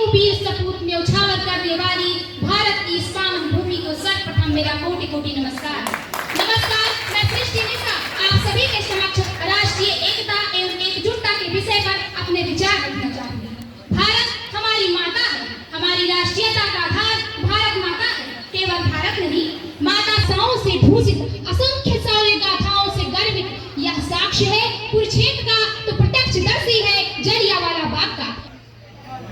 वीर सपूत न्यौछावर करने वाली भारत की इस पावन भूमि को सर्वप्रथम मेरा कोटि कोटि नमस्कार। नमस्कार, मैं सृष्टि निशा आप सभी के समक्ष राष्ट्रीय एकता एवं एकजुटता के विषय पर अपने विचार रखना चाहूंगी। भारत हमारी माता है, हमारी राष्ट्रीयता का आधार भारत माता है। केवल भारत नहीं, माता साओं से भूषित असंख्य शौर्य गाथाओं से गर्वित यह साक्ष्य है कुरुक्षेत्र का, तो प्रत्यक्षदर्शी है जलियांवाला बाग का।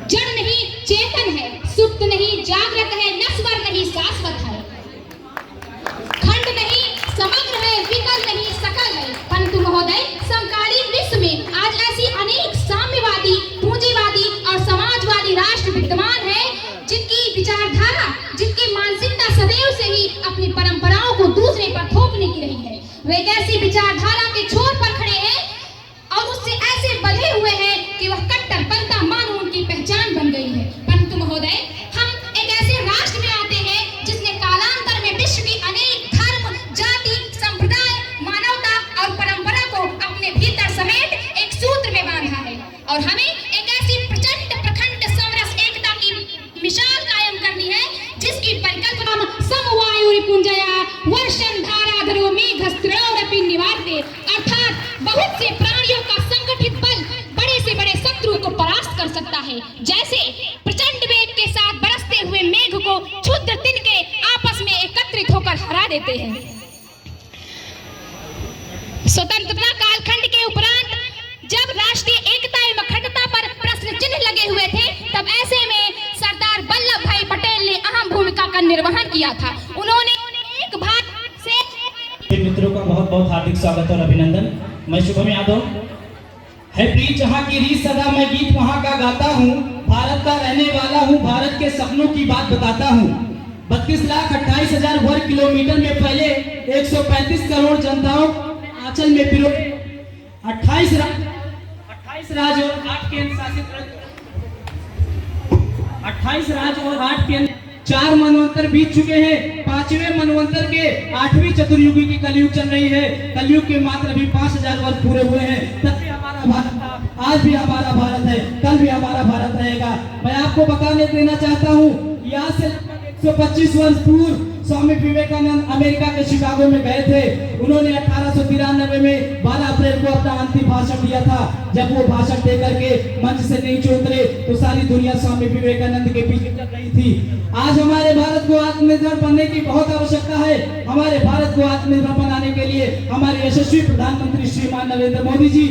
जड़ नहीं चेतन है, सुप्त नहीं जागृत है, नश्वर नहीं शाश्वत है, खंड नहीं समग्र है, विकल नहीं सकल है। परंतु महोदय, समकालीन विश्व में आज ऐसी अनेक साम्यवादी, पूंजीवादी और समाजवादी राष्ट्र विद्यमान है जिनकी विचारधारा, जिनकी मानसिकता सदैव से ही अपनी परंपराओं को दूसरे पर थोपने की रही है। वे एक ऐसी विचारधारा के छोर पर खड़े हैं और उससे ऐसे बंधे हुए हैं कि वह कट्टरपंथा मानो उनकी पहचान बन गई है। परंतु महोदय, हम एक ऐसे राष्ट्र में आते हैं जिसने कालांतर में विश्व की अनेक धर्म, जाति, संप्रदाय, मानवता और परंपरा को अपने भीतर समेट एक सूत्र में बांधा है और हमें एक ऐसी प्रचंड प्रखंड समरस एकता की मिसाल कायम करनी है जिसकी परिकल्पना समवायु रिपुंजया वर्षं धाराधरो मेघस्त्रौरपि निवारते, अर्थात बहुत से प्राणियों का संगठित बल बड़े से बड़े शत्रु को परास्त कर सकता है। जैसे प्रचंड वेग के साथ बरसते हुए मेघ को क्षुद्र तिनके आपस में एकत्रित होकर हरा देते हैं। स्वतंत्रता कालखंड के उपरांत जब राष्ट्रीय एकता एवं अखंडता पर प्रश्न चिन्ह लगे हुए थे, तब ऐसे में सरदार वल्लभ भाई पटेल ने अहम भूमिका का निर्वहन किया था। उन्होंने एक भारत से मित्रों का बहुत बहुत हार्दिक स्वागत और अभिनंदन। मैं शुभम यादव है प्रीत जहाँ की रीत सदा मैं गीत वहाँ का गाता हूँ, भारत का रहने वाला हूँ, भारत के सपनों की बात बताता हूँ। 32,28,000 वर्ग किलोमीटर में फैले 135 करोड़ जनताओं आंचल में पिरो 28 राज्य और 8 केंद्र शासित 28 राज्य और 8 केंद्र 4 मनवंतर बीत चुके हैं। 5वें मनवंतर के 8वीं चतुर्युगी की कलयुग चल रही है। कलयुग के मात्र अभी 5,000 वर्ष पूरे हुए हैं। तब भी हमारा भारत था, आज भी हमारा भारत है, कल भी हमारा भारत रहेगा। मैं आपको बताने देना चाहता हूँ, यहाँ से 125 वर्ष पूर्व स्वामी विवेकानंद अमेरिका के शिकागो में गए थे। उन्होंने 1893 में 12 अप्रैल को अपना अंतिम भाषण दिया था। जब वो भाषण देकर के मंच से नीचे उतरे तो सारी दुनिया स्वामी विवेकानंद के पीछे चल रही थी। आज हमारे भारत को आत्मनिर्भर बनने की बहुत आवश्यकता है। हमारे भारत को आत्मनिर्भर बनाने के लिए हमारे यशस्वी प्रधानमंत्री श्रीमान नरेंद्र मोदी जी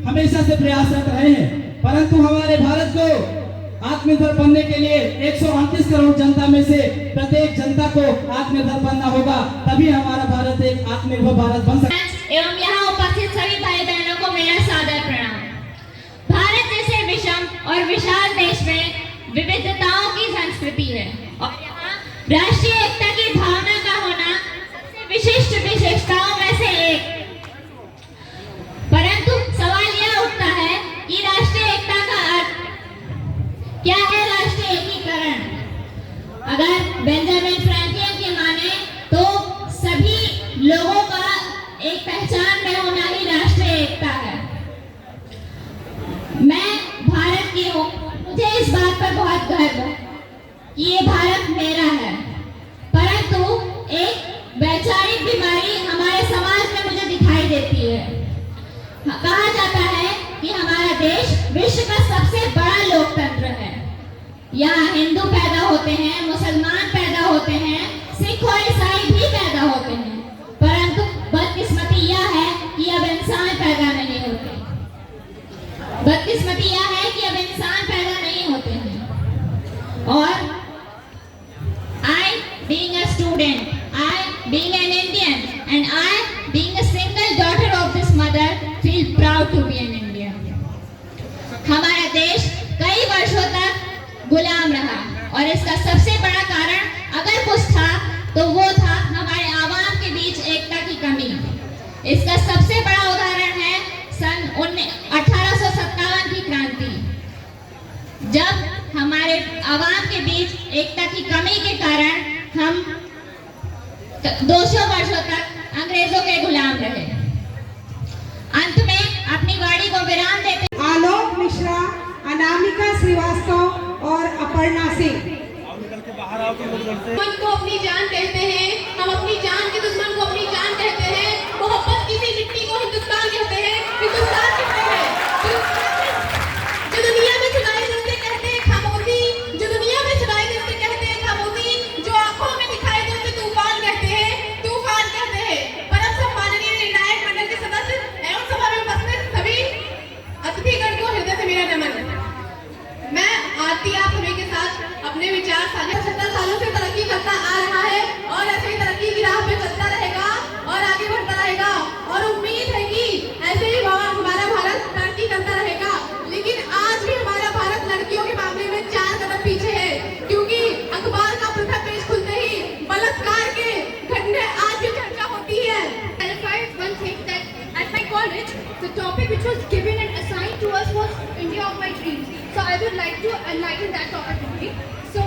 हमेशा से प्रयासरत रहे हैं, परंतु हमारे भारत को आत्मनिर्भर बनने के लिए 138 करोड़ जनता में से प्रत्येक जनता को आत्मनिर्भर बनना होगा, तभी हमारा भारत एक आत्मनिर्भर भारत बन सकता है। एवं यहाँ उपस्थित सभी भाई बहनों को मेरा सादर प्रणाम। भारत जैसे विषम और विशाल देश में विविधताओं की संस्कृति है और यहाँ राष्ट्रीय एकता की भावना का होना सबसे विशिष्ट विशेषताओं में से एक। परंतु सवाल यह उठता है कि राष्ट्रीय एकता का अर्थ क्या है? राष्ट्रीय एकीकरण अगर बेंजामिन फ्रैंकलिन के माने तो सभी लोगों का एक पहचान में होना ही राष्ट्रीय एकता है। मैं भारत की हूँ, मुझे इस बात पर बहुत गर्व है कि ये भारत मेरा है, परंतु एक वैचारिक बीमारी हमारे समाज में मुझे दिखाई देती है। कहा जाता है कि हमारा देश विश्व का सबसे बड़ा लोकतंत्र है। यहाँ हिंदू पैदा होते हैं, मुसलमान पैदा होते हैं, सिख और ईसाई भी पैदा होते हैं, परंतु बदकिस्मती यह है कि अब इंसान पैदा नहीं होते। बदकिस्मती यह है कि अब इंसान पैदा नहीं होते हैं। और I being a student, I being an Indian and I being a single daughter of this mother feel proud to be an Indian। हमारा देश कई वर्षों तक गुलाम रहा और इसका सबसे बड़ा कारण अगर कुछ था तो वो था हमारे आवाम के बीच एकता की कमी। इसका सबसे बड़ा उदाहरण है सन 1857 की क्रांति, जब हमारे आवाम के बीच एकता की कमी के कारण हम 200 वर्षों तक अंग्रेजों के गुलाम रहे। अंत में अपनी वाणी को विराम देते आलोक मिश्रा, अनामिका श्रीवास्तव और अपर्णा सिंह। दुश्मन को अपनी जान कहते हैं, हम अपनी जान के दुश्मन को अपनी जान कहते हैं। मोहब्बत की सी मिट्टी को हिंदुस्तान कहते हैं, हिंदुस्तान कहते हैं। जो दुनिया में सुनाई देते कहते हैं खामोशी, जो दुनिया में सुनाई देते कहते हैं खामोशी, जो आंखों में दिखाई देते तूफान कहते हैं, तूफान कहते हैं। परम सम्माननीय निर्णायक मंडल के सदस्य एवं सभा में उपस्थित सभी अतिथिगण को हृदय से मेरा नमन। मैं आरती आप सभी के साथ अपने विचार साझा 70 सालों से तरक्की करता आ रहा है और ऐसे ही तरक्की की राह पे चलता रहेगा और आगे बढ़ता रहेगा और उम्मीद है कि ऐसे ही हमारा भारत तरक्की करता रहेगा। लेकिन आज भी हमारा भारत लड़कियों के मामले में 4 कदम पीछे है, क्योंकि अखबार का प्रथम पेज खुलते ही बलात्कार के घटने आज भी चर्चा होती है। One thing that at my college, the topic which was given and assigned to us was India of my dreams. So I would like to enlighten that topic with me. So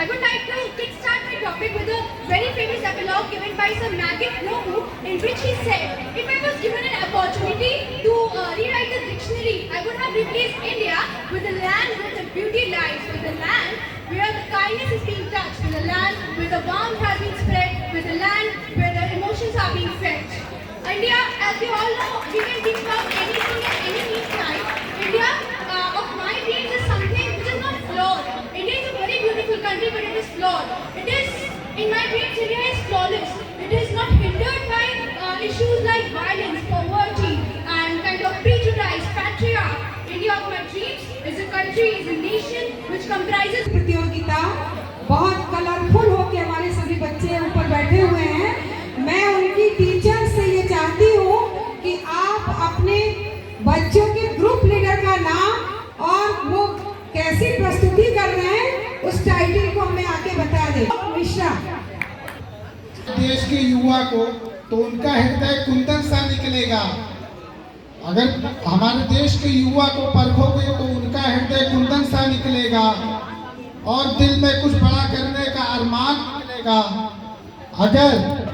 I would like to kickstart my topic with a very famous epilogue given by Sir Magid Nomu, in which he said, if I was given an opportunity to rewrite the dictionary, I would have replaced India with the land where the beauty lies, with the land where the kindness is being touched, with the land where the warmth has been spread, with the land where the emotions are being felt. India, as we all know, we can think about anything at any meantime. India of my dreams is something which is not flawed. India is a very beautiful country, but it is flawed. It is, in my dreams, India is flawless. It is not hindered by issues like violence, poverty, and kind of prejudice, patriarch. India of my dreams is a country, is a nation which comprises. प्रतियोगिता बहुत colourful होके हमारे सभी बच्चे ऊपर बैठे हुए हैं। मैं उनकी टीचर से ये चाहती हूँ कि आप अपने बच्चों के ग्रुप लीडर का नाम और वो कैसी प्रस्तुति कर रहे हैं उस टाइटल को हमें आके बता दें। मिश्रा। देश के युवा को तो उनका हृदय कुंदन सा निकलेगा। अगर हमारे देश के युवा को परखोगे तो उनका हृदय कुंदन सा निकलेगा और दिल में कुछ बड़ा करने का अरमान निकलेगा। अगर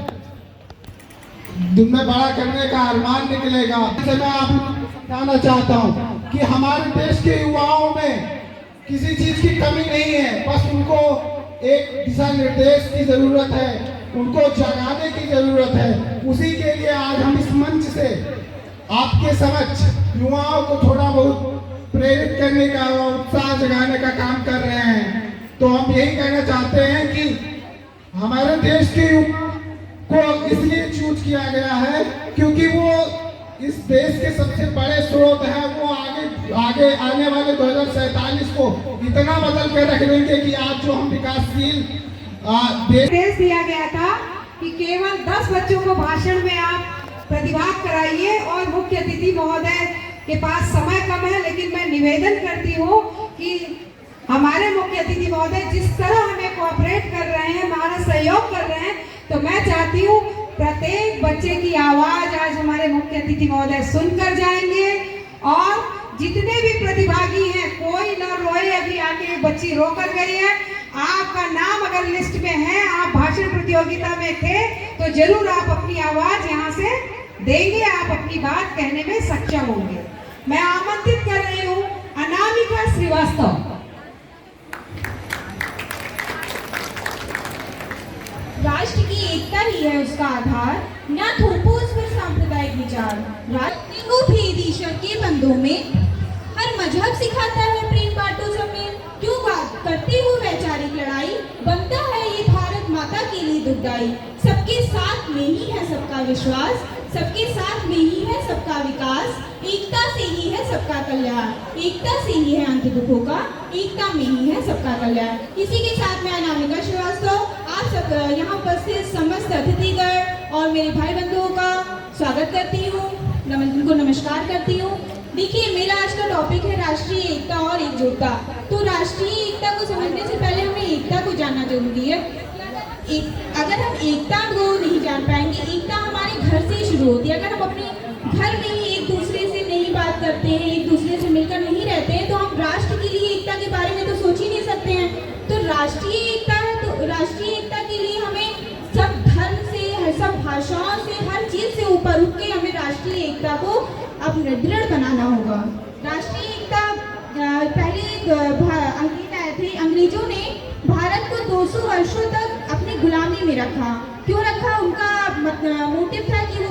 दिल में बड़ा करने का अरमान निकलेगा तो मैं आपको बताना चाहता हूँ कि हमारे देश के युवाओं में किसी चीज की कमी नहीं है, बस उनको एक दिशा निर्देश की जरूरत है, उनको जगाने की जरूरत है। उसी के लिए आज हम इस मंच से आपके समक्ष युवाओं को थोड़ा बहुत प्रेरित करने का और उत्साह जगाने का काम कर रहे हैं। तो हम यही कहना चाहते हैं कि हमारे देश के युवा को इसलिए चूज किया गया है क्योंकि वो इस देश के सबसे बड़े स्रोत हैं। वो आगे आने वाले 2047 को इतना बदल कर रख देंगे कि आज जो हम विकासशील निर्देश दिया गया था कि केवल 10 बच्चों को भाषण में आप प्रतिभाग कराइए और मुख्य अतिथि महोदय के पास समय कम है, लेकिन मैं निवेदन करती हूँ कि हमारे मुख्य अतिथि महोदय जिस तरह हमें कोऑपरेट कर रहे हैं, हमारा सहयोग कर रहे हैं, तो मैं चाहती हूँ प्रत्येक बच्चे की आवाज आज हमारे मुख्य अतिथि महोदय सुनकर जाएंगे और जितने भी प्रतिभागी हैं कोई न रोए। अभी आके बच्ची रोकर गई है, आपका नाम अगर लिस्ट में है, आप भाषण प्रतियोगिता में थे, तो जरूर आप अपनी आवाज यहाँ से देंगे, आप अपनी बात कहने में सक्षम होंगे। मैं आमंत्रित कर रही हूँ अनामिका श्रीवास्तव। राष्ट्र की एकता ही है उसका आधार, न थोपो उस पर सांप्रदायिक विचार। राष्ट्र भेद ईश्वर के बंदों में, हर मजहब सिखाता है प्रेम बांटो जमीन। क्यों बात करते हो वैचारिक लड़ाई, बनता है ये भारत माता के लिए दुखदाई। सबके साथ में ही है सबका विश्वास, सबके साथ में ही है सबका विकास। एकता से ही है सबका कल्याण, एकता से ही है अंत दुखों का, एकता में ही है सबका कल्याण। इसी के साथ मैं अनामिका श्रीवास्तव आप सब यहाँ उपस्थित समस्त अतिथिगण और मेरे भाई बंधुओं का स्वागत करती हूँ, उनको नमस्कार करती हूँ। देखिए, मेरा आज का टॉपिक है राष्ट्रीय एकता और एकजुटता। तो राष्ट्रीय एकता को समझने से पहले हमें एकता को जानना जरूरी है। अगर हम एकता को नहीं जान पाएंगे, एकता हमारे घर से शुरू होती है। अगर हम अपने घर में ही एक दूसरे से नहीं बात करते हैं, एक दूसरे से मिलकर नहीं रहते हैं, तो हम राष्ट्र के लिए एकता के बारे में तो सोच ही नहीं सकते हैं। तो राष्ट्रीय एकता है, तो राष्ट्रीय एकता के लिए हमें सब धर्म से, सब भाषाओं से, हर चीज से ऊपर उठ के हमें राष्ट्रीय एकता को अपने दृढ़ बनाना होगा। राष्ट्रीय एकता पहले अंकिता थे, अंग्रेजों ने भारत को 200 वर्षों तक अपनी गुलामी में रखा। क्यों रखा? उनका मोटिव था कि वो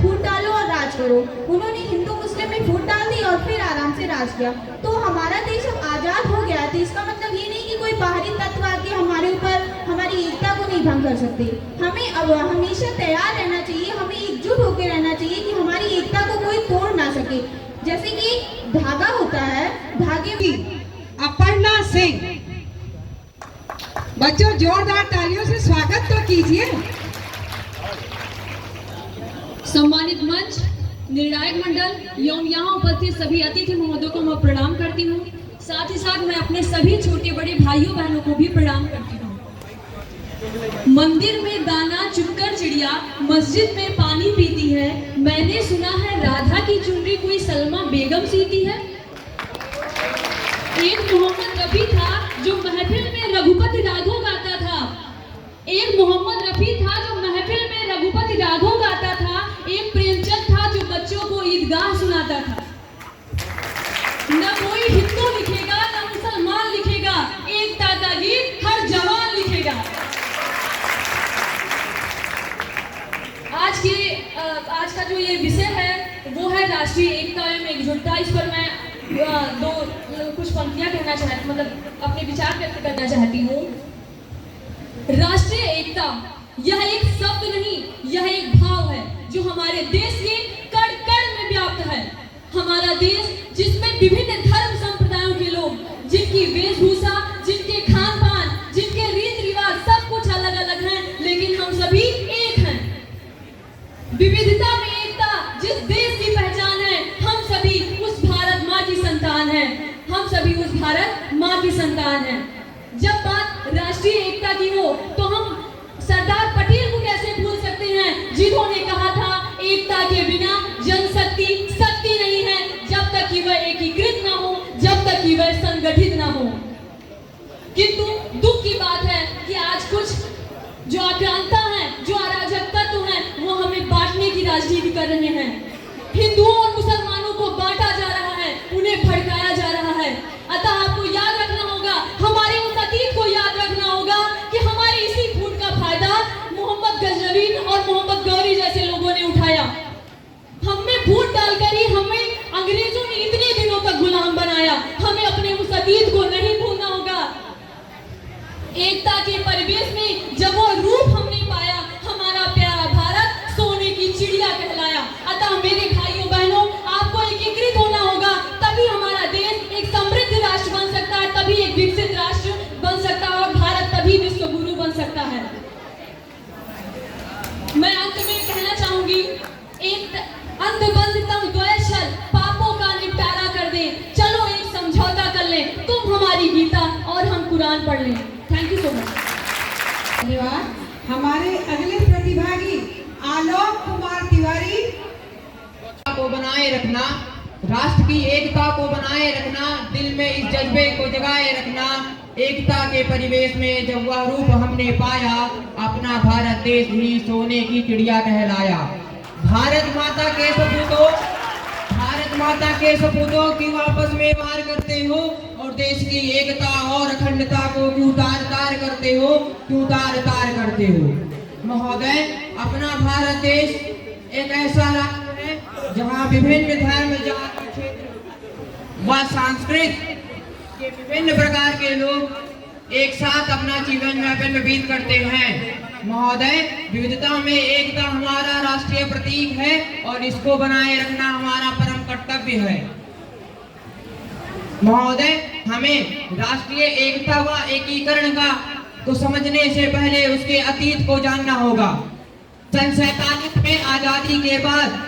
फूट डालो और राज करो। उन्होंने हिंदू मुस्लिम में फूट डाल दी और फिर आराम से राज किया। तो हमारा देश अब आज़ाद हो गया। तो इसका मतलब ये नहीं कि कोई बाहरी तत्व आके हमारे ऊपर हमारी एकता को नहीं भंग कर सकते। हमें अब हमेशा तैयार रहना चाहिए, हमें एकजुट होकर रहना चाहिए कि हमारी एकता को कोई तोड़ ना सके। जैसे कि धागा होता है, धागे में अपर्णा सिंह। बच्चों जोरदार तालियों से स्वागत तो कीजिए। सम्मानित मंच, निर्णायक मंडल एवं यहाँ उपस्थित सभी अतिथि महोदयों को मैं प्रणाम करती हूँ। साथ ही साथ मैं अपने सभी छोटे बड़े भाइयों बहनों को भी प्रणाम करती हूँ। मंदिर में दाना चुनकर चिड़िया मस्जिद में पानी पीती है। मैंने सुना है राधा की चुनरी कोई सलमा बेगम सीती है। एक मोहम्मद रफी था जो महफिल में रघुपति राघव गाता था। एक मोहम्मद रफी था जो महफिल में रघुपति राघव गाता था। एक प्रेमचंद था जो बच्चों को ईदगाह सुनाता था। न कोई हिंदू लिखेगा न मुसलमान लिखेगा, एकता का गीत हर जवान लिखेगा। आज का जो ये विषय है वो है राष्ट्रीय एकता एवं एकजुटता। इस पर मैं कुछ पंक्तियां कहना चाहती, मतलब अपने विचार व्यक्त करना चाहती हूँ। राष्ट्रीय एकता यह एक शब्द नहीं, यह एक भाव है जो हमारे देश के कण कण में व्याप्त है। हमारा देश जिसमें विभिन्न धर्म संप्रदायों के लोग, जिनकी वेशभूषा, जिनके खान पान, जिनके रीति रिवाज सब कुछ अलग अलग हैं, लेकिन हम सभी एक हैं। विविधता में एकता जिस देश की पहचान है, हम सभी उस भारत माँ की संतान हैं। हम सभी उस भारत माँ की संतान हैं। जब बात राष्ट्रीय एकता की हो तो हम सरदार पटेल को कैसे भूल सकते हैं, जिन्होंने कहा था एकता के बिना जनशक्ति शक्ति नहीं है, जब तक कि वह एकीकृत ना हो, जब तक कि वह संगठित ना हो। किंतु दुख की बात है कि आज कुछ जो आक्रांता है, जो अराजक तत्व हैं, वो हमें बांटने की राजनीति कर रहे हैं। हिंदुओं और मुसलमानों को बांटा जा रहा है, उन्हें भड़काया जा रहा है। अतः आपको याद रखना होगा, हमारे उस अतीत को याद रखना होगा कि हमारे इसी फूट का फायदा मोहम्मद गजनवी और मोहम्मद गौरी जैसे लोगों ने उठाया। हमें फूट डालकर ही हमें अंग्रेजों ने इतने दिनों तक गुलाम बनाया। हमें अपने उस अतीत को नहीं भूलना होगा। एकता के परिवेश में जब वो रूप हमने पाया, हमारा प्यारा भारत सोने की चिड़िया कहलाया। अतः मेरे भाइयों बहनों, आपको एकीकृत होना होगा, तभी हमारा देश एक समृद्ध राष्ट्र बन सकता है, तभी एक विकसित राष्ट्र बन सकता है और भारत तभी विश्व गुरु बन सकता है। मैं अंत में कहना चाहूंगी, एक अंधबंध तम द्वैशल पापों का निपटारा कर दे। चलो एक समझौता कर ले, तुम हमारी गीता और हम कुरान पढ़ लें। Thank you so much. धन्यवाद। हमारे अगले प्रतिभागी आलोक कुमार तिवारी। को बनाए रखना, राष्ट्र की एकता को बनाए रखना, दिल में इस जज्बे को जगाए रखना। एकता के परिवेश में जब वह रूप हमने पाया, अपना भारत देश ही सोने की चिड़िया कहलाया। भारत माता के सपूतों, भारत माता के सपूतों क्यों आपस में वार करते हो और देश की एकता और अखंडता को क्यों तार तार करते हो, क्यों तार तार करते हो। महोदय, अपना भारत देश एक ऐसा राष्ट्र है जहाँ विभिन्न धर्म, जाति, क्षेत्र व संस्कृति के विभिन्न प्रकार के लोग एक साथ अपना जीवन यापन व्यतीत करते हैं। महोदय, विविधता में एकता हमारा राष्ट्रीय प्रतीक है और इसको बनाए रखना हमारा परम कर्तव्य है। महोदय, हमें राष्ट्रीय एकता व एकीकरण का को समझने से पहले उसके अतीत को जानना होगा। सन 47 में आजादी के बाद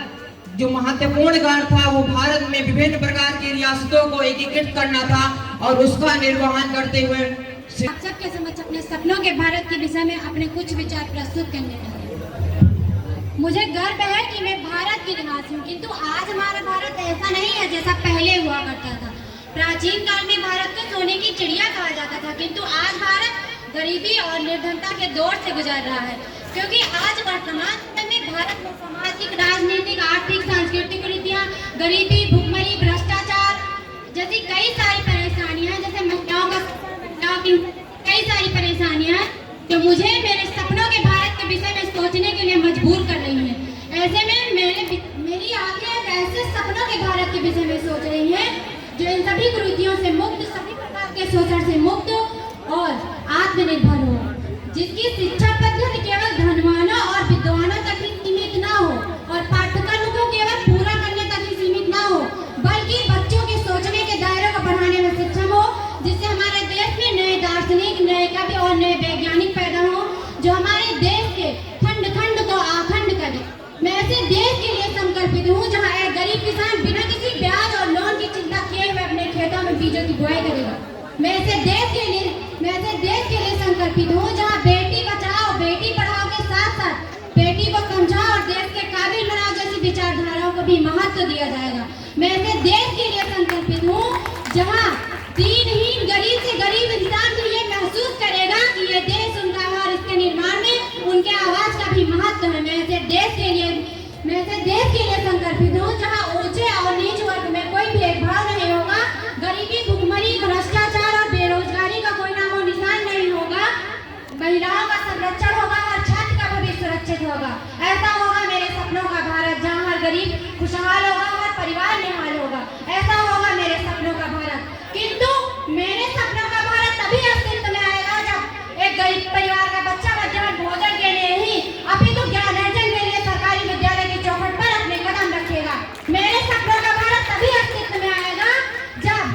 जो महत्वपूर्ण कार्य था वो भारत में विभिन्न प्रकार की रियासतों को एकीकृत करना था और उसका निर्वहन करते हुए आप सबके समक्ष अपने सपनों के भारत के विषय में अपने कुछ विचार प्रस्तुत करने लगे। मुझे गर्व है कि मैं भारत की निवासी हूँ, किंतु आज हमारा भारत ऐसा नहीं है जैसा पहले हुआ करता था। प्राचीन काल में भारत को सोने की चिड़िया कहा जाता था, किंतु आज भारत गरीबी और निर्धनता के दौर से गुजर रहा है, क्योंकि आज वर्तमान समय में भारत में सामाजिक, राजनीतिक, आर्थिक, सांस्कृतिक कुरीतियां, गरीबी, भुखमरी, भ्रष्टाचार जैसी कई सारी परेशानियां, जैसे महिलाओं का परेशानियां जो मुझे मेरे सपनों के भारत के विषय में सोचने के लिए मजबूर कर रही हैं। ऐसे में मेरी आंखें ऐसे सपनों के भारत के विषय में सोच रही हैं जो इन सभी कुरीतियों से मुक्त, सभी प्रकार के शोषण से मुक्त और आत्मनिर्भर हो, जिसकी शिक्षा पद्धति केवल धनवानों और विद्वानों तक ही सीमित ना हो और पाठ्यक्रम को केवल पूरा करने तक ही सीमित ना हो, बल्कि बच्चों के सोचने के दायरे को बढ़ाने में सक्षम हो, जिससे हमारे देश में नए दार्शनिक, नए कवि और नए वैज्ञानिक पैदा हो जो हमारे देश के खंड खंड को आखंड करे। मैं ऐसे देश के लिए संकल्पित हूँ जहाँ एक गरीब किसान बिना किसी ब्याज और लोन की चिंता किए हुए अपने खेतों में बीजों की बुआई करेगा। मैं ऐसे देश के लिए संकल्पित हूँ जहाँ बेटी बचाओ बेटी पढ़ाओ के साथ साथ बेटी को समझाओ और देश के काबिल बनाओ जैसी विचारधाराओं को भी महत्व दिया जाएगा। मैं ऐसे देश के लिए संकल्पित हूँ जहाँ दीनहीन गरीब से गरीब इंसान भी ये महसूस करेगा कि ये देश उनका है और इसके निर्माण में उनके आवाज का भी महत्व है। मैं ऐसे देश के लिए संकल्पित हूँ जहाँ ऊंचे और नीच वर्ग में कोई भेदभाव नहीं होगा, गरीबी, भुखमरी, भ्रष्टाचार और बेरोजगारी का कोई नामो निशान नहीं होगा, महिलाओं का संरक्षण होगा और छात्र का भविष्य सुरक्षित होगा। ऐसा होगा मेरे सपनों का भारत जहाँ हर गरीब खुशहाल होगा, हर परिवार निहाल होगा। ऐसा होगा मेरे सपनों का भारत। किंतु मेरे सपनों का भारत तभी अस्तित्व में आएगा जब एक गरीब परिवार का बच्चा मध्याह्न भोजन के लिए ही अपितु ज्ञान अर्जन के लिए सरकारी विद्यालय की चौखट पर अपने कदम रखेगा। मेरे सपनों का भारत तभी अस्तित्व में आएगा जब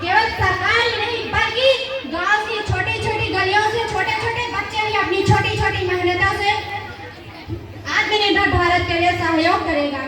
केवल सरकार ही नहीं बल्कि गांव की छोटी छोटी गलियों से छोटे छोटे बच्चे भी अपनी छोटी छोटी मेहनतों से आत्मनिर्भर भारत के लिए सहयोग करेगा।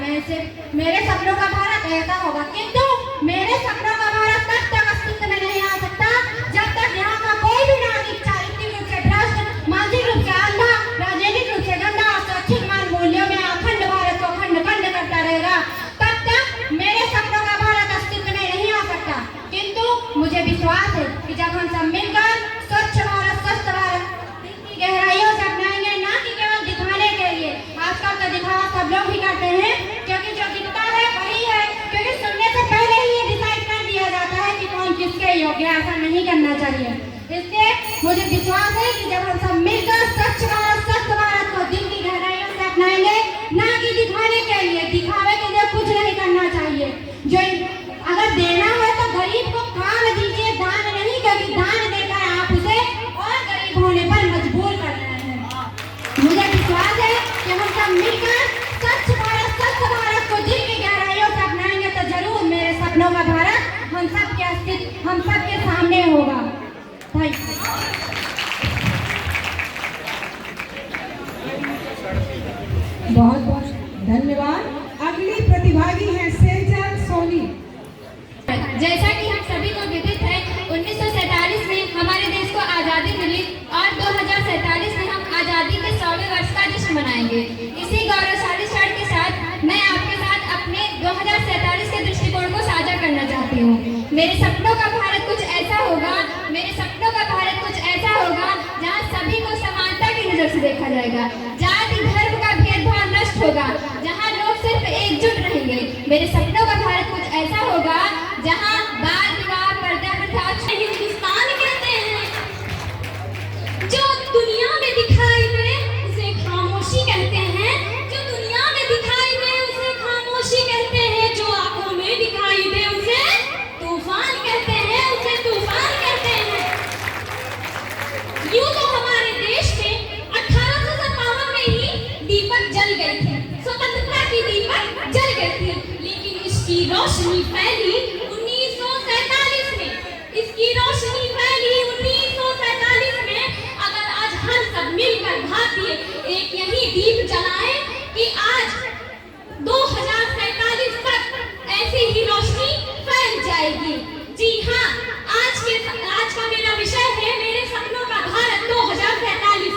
मेरे सपनों का भारत ऐसा होगा। किंतु मेरे सपनों का भारत तब तक अस्तित्व में नहीं आ सकता जब तक यहाँ का कोई भी नागरिक चारित्रिक रूप से भ्रष्ट, मानसिक रूप से अंधा, राजनीतिक रूप से गंदा और स्वैच्छिक मान मूल्यों में अखंड भारत को खंड खंड करता रहेगा। तब तक मेरे सपनों का भारत अस्तित्व में नहीं आ सकता। किंतु मुझे विश्वास है कि जब हम सब मिलकर स्वच्छ भारत, स्वस्थ भारत की गहराइयों से अपनाएंगे, ना कि केवल दिखाने के लिए। आजकल का दिखावा सब लोग ही करते हैं क्योंकि जो दिखता है वही है, क्योंकि सुनने से पहले ही ये डिसाइड कर दिया जाता है कि कौन किसके योग्य है। ऐसा नहीं करना चाहिए। इसलिए मुझे विश्वास है कि जब हम सब मिलकर स्वच्छ भारत, स्वस्थ भारत को दिल की गहराइयों से अपनाएंगे, ना कि दिखाने के लिए, दिखावे के लिए कुछ नहीं करना चाहिए। जो अगर देना है तो गरीब को काम दीजिए, दान नहीं, क्योंकि दान देकर आप उसे और गरीब होने पर मजबूर कर रहे हैं। मुझे विश्वास है कि हम सब मिलकर स्वच्छ भारत, स्वस्थ भारत को दिल की गहराइयों से अपनाएंगे तो जरूर मेरे सपनों का भारत हम सब के अस्तित्व, हम सब के सामने होगा। Thank you. बहुत बहुत धन्यवाद। अगली प्रतिभागी है सेजल सोनी। जैसा कि हम सभी को विदित है, 1947 में हमारे देश को आज़ादी मिली और 2047 में हम आज़ादी के 100वें वर्ष का जश्न मनाएंगे। इसी गौरवशाली क्षण के साथ मैं आपके साथ अपने 2047 के दृष्टिकोण को साझा करना चाहती हूँ। मेरे सपनों का भारत कुछ ऐसा होगा, जहाँ सभी को समानता की नजर से देखा जाएगा, जाति धर्म का भेदभाव नष्ट होगा, जहाँ लोग सिर्फ एकजुट रहेंगे। मेरे सपनों का भारत कुछ ऐसा होगा जहाँ बाल विवाह, पर्दा प्रथा हिंदुस्तान कहते हैं। जो दुनिया में दिखाई दे उसे खामोशी कहते हैं, जो दुनिया में दिखाई दे उसे खामोशी कहते हैं, जो आंखों में दिखाई दे उसे तूफान कहते हैं, उसे तूफान कहते हैं। यूं तो हमारे देश में 1857 में ही दीपक जल गई थी, स्वतंत्रता की दीपक जल गई थी, लेकिन इसकी रोशनी फैली 1947 में। इसकी रोशनी फैली 1947 में। अगर आज हम सब मिलकर भारतीय एक यही दीप जलाएं कि आज 2047 तक ऐसी ही रोशनी फैल जाएगी। जी हाँ, आज का मेरा विषय है मेरे सपनों का भारत 2047।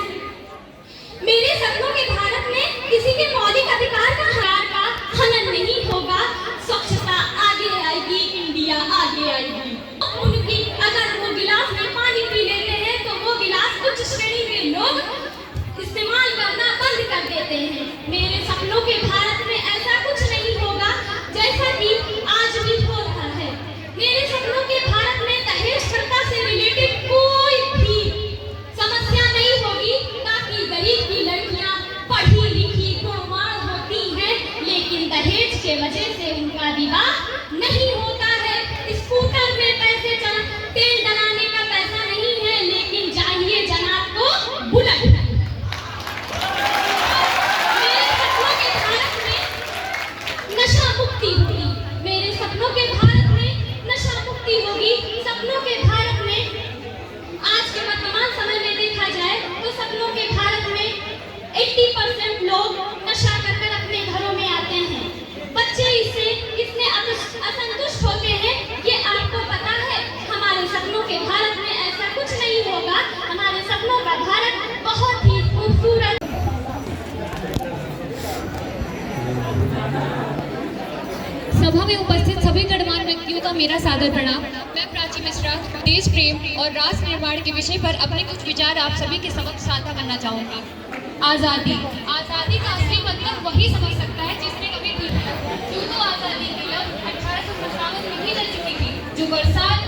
मेरे सपनों के भारत में किसी के मौलिक अधिकार का हनन नहीं होगा। स्वच्छता आगे आएगी, इंडिया आगे आएगी। उनकी अगर वो गिलास में पानी पी लेते हैं तो वो गिलास उच्च श्रेणी के लोग इस्तेमाल करना बंद कर देते हैं। मेरे सपनों के भारत में ऐसा कुछ नहीं होगा जैसा कि आज भी हो रहा है। मेरे सपनों के भारत में दहेज प्रथा से रिलेटेड कोई भी मुक्ति होगी, मेरे सपनों के भारत में नशा मुक्ति होगी, सपनों के भारत में। आज के वर्तमान समय में देखा जाए तो सपनों के भारत में 80% लोग नशा कर अपने घरों में आते हैं। बच्चे इससे कितने असंतुष्ट होते हैं ये आपको पता है। हमारे सपनों के भारत में ऐसा कुछ नहीं होगा। हमारे सपनों का भारत बहुत ही खूबसूरत। सभा में उपस्थित सभी गणमान्य व्यक्तियों का मेरा सादर प्रणाम। मैं प्राची मिश्रा देश प्रेम और राष्ट्र निर्माण के विषय पर अपने कुछ विचार आप सभी के समक्ष साझा करना चाहूंगी। आज़ादी का असली मतलब वही समझ सकता है जिसने कभी दी है। यूं तो आज़ादी की लव 1857 में ही चल चुकी थी, जो बरसात